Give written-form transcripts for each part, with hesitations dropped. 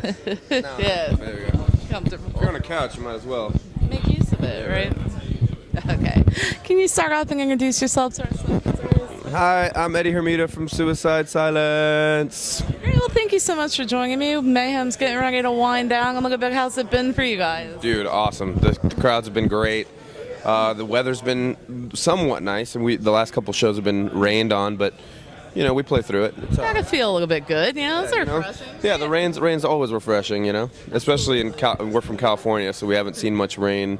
No, Yeah. there we go. Comfortable. If you're on a couch, you might as well. Make use of it, right? Okay. Can you start off and introduce yourself to our listeners? Hi, I'm Eddie Hermida from Suicide Silence. Great. Well, thank you so much for joining me. Mayhem's getting ready to wind down. Look at big. How's it been for you guys? Dude, awesome. The crowds have been great. The weather's been somewhat nice, and the last couple shows have been rained on, but we play through it. It's Gotta feel a little bit good, it's refreshing. Yeah, the rain's always refreshing, especially we're from California, so we haven't seen much rain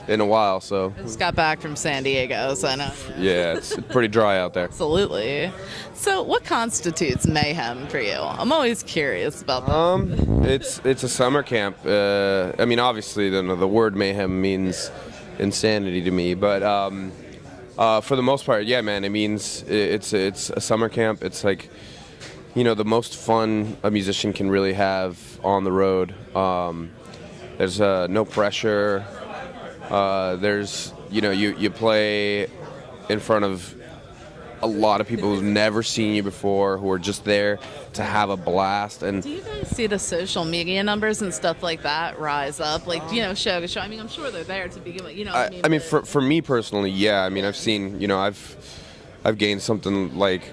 in a while. So Just got back from San Diego, so I know. yeah, it's pretty dry out there. Absolutely. So, what constitutes mayhem for you? I'm always curious about that. It's a summer camp. Obviously, the word mayhem means insanity to me, but for the most part, yeah, man, it means it's a summer camp. It's like, the most fun a musician can really have on the road. There's no pressure. There's, you play in front of a lot of people who've never seen you before, who are just there to have a blast. And do you guys see the social media numbers and stuff like that rise up? Like, show to show. I mean, I'm sure they're there to begin with. For me personally, yeah. I've seen, I've gained something like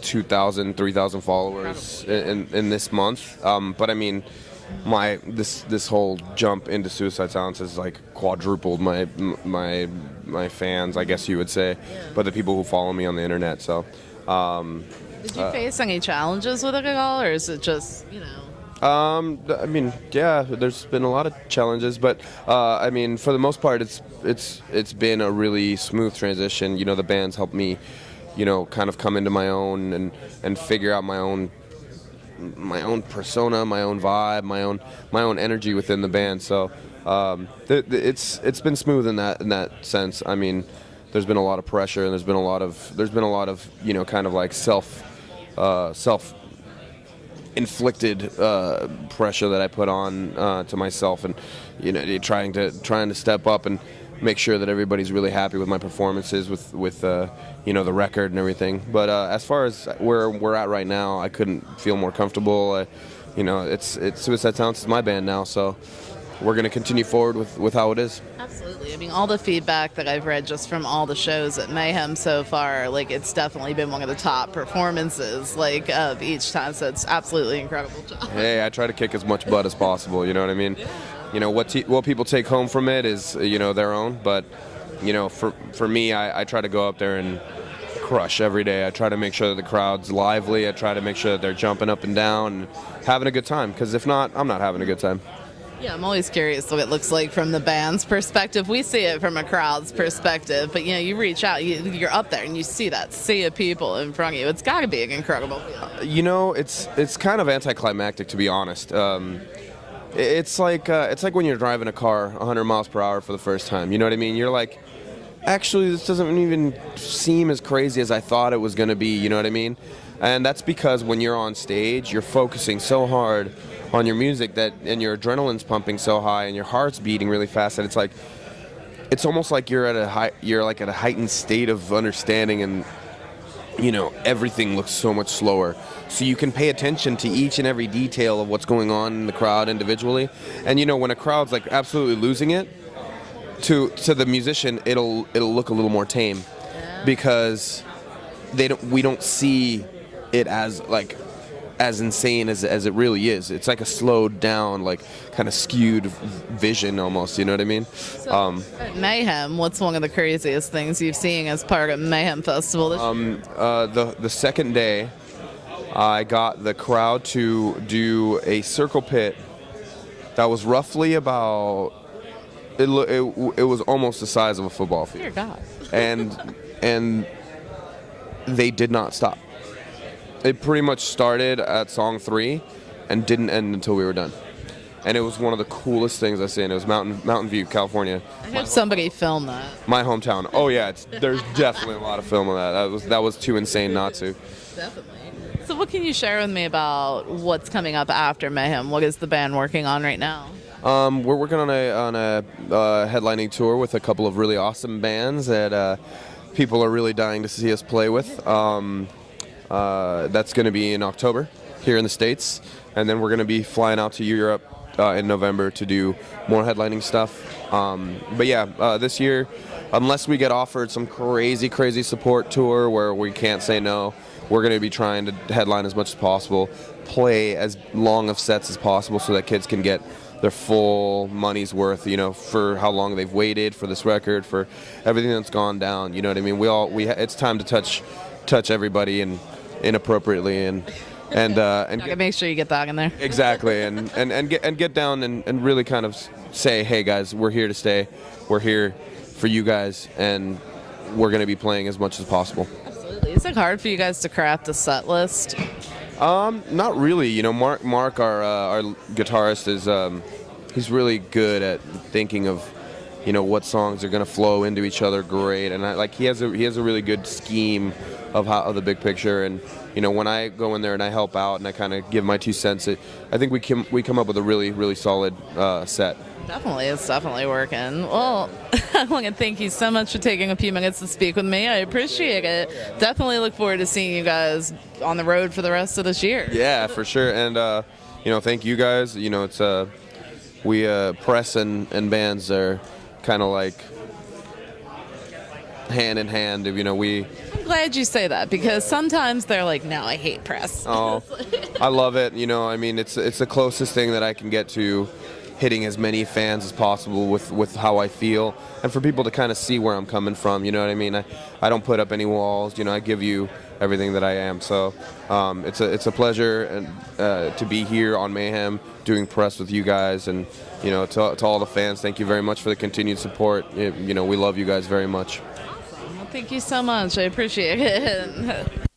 2,000, 3,000 followers in this month. But I mean, this whole jump into Suicide Silence has like quadrupled my fans, I guess you would say, but the people who follow me on the internet. So, did you face any challenges with it at all, or is it just yeah, there's been a lot of challenges, but for the most part, it's been a really smooth transition. The band's helped me, kind of come into my own and figure out my own persona, my own vibe, my own energy within the band. So it's been smooth in that sense. I mean, there's been a lot of pressure, and there's been a lot of kind of like self inflicted pressure that I put on to myself, and trying to step up and make sure that everybody's really happy with my performances with the record and everything. But as far as where we're at right now, I couldn't feel more comfortable. It's Suicide Silence is my band now, so we're going to continue forward with how it is. Absolutely. I mean, all the feedback that I've read just from all the shows at Mayhem so far, like, it's definitely been one of the top performances, like, of each time. So it's absolutely incredible job. Hey, I try to kick as much butt as possible. You know what I mean? Yeah. What people take home from it is their own. But for me, I try to go up there and crush every day. I try to make sure that the crowd's lively. I try to make sure that they're jumping up and down and having a good time. Because if not, I'm not having a good time. Yeah, I'm always curious what it looks like from the band's perspective. We see it from a crowd's perspective, but you reach out, you're up there, and you see that sea of people in front of you. It's got to be an incredible feeling. It's kind of anticlimactic, to be honest. It's like when you're driving a car 100 miles per hour for the first time. You know what I mean? You're like, actually, this doesn't even seem as crazy as I thought it was going to be. You know what I mean? And that's because when you're on stage, you're focusing so hard on your music and your adrenaline's pumping so high and your heart's beating really fast that it's almost like you're at a heightened state of understanding, and everything looks so much slower, so you can pay attention to each and every detail of what's going on in the crowd individually. And when a crowd's like absolutely losing it, to the musician it'll look a little more tame, because we don't see it as insane as it really is. It's like a slowed down, like kind of skewed vision almost, you know what I mean? So, at Mayhem, what's one of the craziest things you've seen as part of Mayhem Festival this year? The second day, I got the crowd to do a circle pit that was roughly about, it was almost the size of a football field. Dear God. And they did not stop. It pretty much started at song 3 and didn't end until we were done. And it was one of the coolest things I've seen. It was Mountain View, California. I hope somebody filmed that. My hometown. Oh yeah, there's definitely a lot of film of that. That was too insane not to. Definitely. So what can you share with me about what's coming up after Mayhem? What is the band working on right now? We're working on a headlining tour with a couple of really awesome bands that people are really dying to see us play with. That's going to be in October here in the States. and then we're going to be flying out to Europe in November to do more headlining stuff. But yeah, this year, unless we get offered some crazy support tour where we can't say no, we're going to be trying to headline as much as possible, play as long of sets as possible so that kids can get their full money's worth, you know, for how long they've waited for this record, for everything that's gone down. You know what I mean? It's time to touch everybody and inappropriately and Make sure you get that in there. exactly and get down and really kind of say, hey guys, we're here to stay. We're here for you guys, and we're going to be playing as much as possible. Absolutely. Is it hard for you guys to craft a set list? Not really. You know, Mark, our guitarist, is he's really good at thinking of, you know, what songs are going to flow into each other great, and he has a really good scheme of the big picture. And you know, when I go in there and I help out and I kind of give my 2 cents, I think we come up with a really solid set. Definitely, it's definitely working. Well, I want to thank you so much for taking a few minutes to speak with me. I appreciate it. Definitely look forward to seeing you guys on the road for the rest of this year. Yeah, for sure. And you know, thank you guys. You know, it's we press and bands are kind of like hand in hand. You know, I'm glad you say that, because sometimes they're like, no, I hate press. Oh, I love it. You know, I mean, it's the closest thing that I can get to hitting as many fans as possible with how I feel, and for people to kind of see where I'm coming from. You know what I mean? I don't put up any walls. You know, I give you everything that I am. So it's a pleasure and to be here on Mayhem doing press with you guys, and you know, to all the fans, thank you very much for the continued support. You know, we love you guys very much. Awesome. Well, thank you so much. I appreciate it.